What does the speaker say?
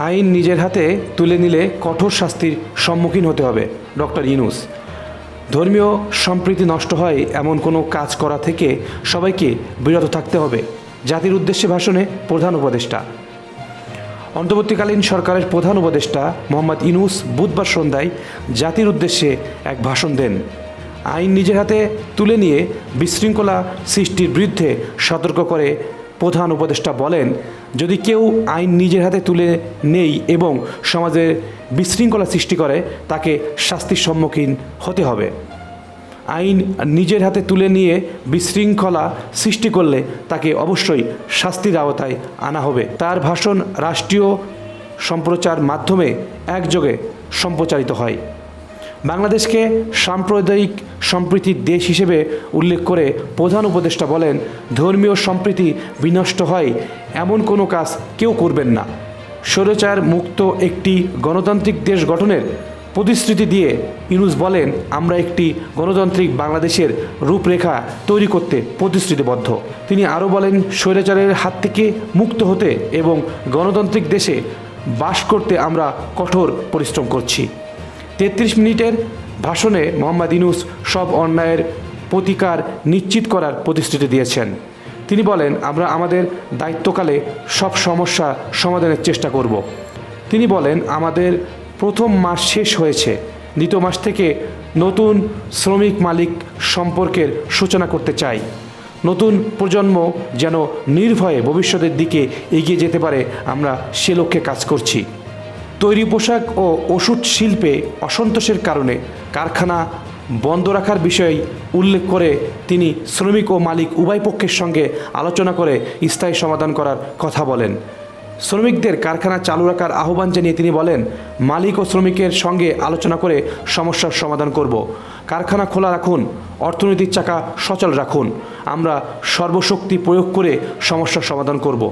আইন নিজের হাতে তুলে নিলে কঠোর শাস্তির সম্মুখীন হতে হবে ডক্টর ইউনূস। ধর্মীয় সম্প্রীতি নষ্ট হয় এমন কোনো কাজ করা থেকে সবাইকে বিরত থাকতে হবে। জাতির উদ্দেশ্যে ভাষণে প্রধান উপদেষ্টা। অন্তর্বর্তীকালীন সরকারের প্রধান উপদেষ্টা মোহাম্মদ ইউনূস বুধবার সন্ধ্যায় জাতির উদ্দেশ্যে এক ভাষণ দেন। আইন নিজের হাতে তুলে নিয়ে বিশৃঙ্খলা সৃষ্টির বিরুদ্ধে সতর্ক করে প্রধান উপদেষ্টা বলেন, যদি কেউ আইন নিজের হাতে তুলে নেই এবং সমাজে বিশৃঙ্খলা সৃষ্টি করে তাকে শাস্তির সম্মুখীন হতে হবে। আইন নিজের হাতে তুলে নিয়ে বিশৃঙ্খলা সৃষ্টি করলে তাকে অবশ্যই শাস্তির আওতায় আনা হবে। তার ভাষণ রাষ্ট্রীয় সম্প্রচার মাধ্যমে একযোগে সম্প্রচারিত হয়। বাংলাদেশকে সাম্প্রদায়িক সম্প্রীতির দেশ হিসেবে উল্লেখ করে প্রধান উপদেষ্টা বলেন, ধর্মীয় সম্প্রীতি বিনষ্ট হয় এমন কোনো কাজ কেউ করবেন না। স্বৈরাচার মুক্ত একটি গণতান্ত্রিক দেশ গঠনের প্রতিশ্রুতি দিয়ে ইউনূস বলেন, আমরা একটি গণতান্ত্রিক বাংলাদেশের রূপরেখা তৈরি করতে প্রতিশ্রুতিবদ্ধ। তিনি আরও বলেন, স্বৈরাচারের হাত থেকে মুক্ত হতে এবং গণতান্ত্রিক দেশে বাস করতে আমরা কঠোর পরিশ্রম করছি। 33 মিনিটের ভাষণে মোহাম্মদ ইউনূস সব অন্যায়ের প্রতিকার নিশ্চিত করার প্রতিশ্রুতি দিয়েছেন। তিনি বলেন, আমরা আমাদের দায়িত্বকালে সব সমস্যা সমাধানের চেষ্টা করব। তিনি বলেন, আমাদের প্রথম মাস শেষ হয়েছে, দ্বিতীয় মাস থেকে নতুন শ্রমিক মালিক সম্পর্কের সূচনা করতে চাই। নতুন প্রজন্ম যেন নির্ভয়ে ভবিষ্যতের দিকে এগিয়ে যেতে পারে, আমরা সে লক্ষ্যে কাজ করছি। তৈরি পোশাক ও ওষুধ শিল্পে অসন্তোষের কারণে কারখানা বন্ধ রাখার বিষয়ে উল্লেখ করে তিনি শ্রমিক ও মালিক উভয় পক্ষের সঙ্গে আলোচনা করে স্থায়ী সমাধান করার কথা বলেন। শ্রমিকদের কারখানা চালু রাখার আহ্বান জানিয়ে তিনি বলেন, মালিক ও শ্রমিকের সঙ্গে আলোচনা করে সমস্যার সমাধান করব। কারখানা খোলা রাখুন, অর্থনৈতিক চাকা সচল রাখুন, আমরা সর্বশক্তি প্রয়োগ করে সমস্যার সমাধান করব।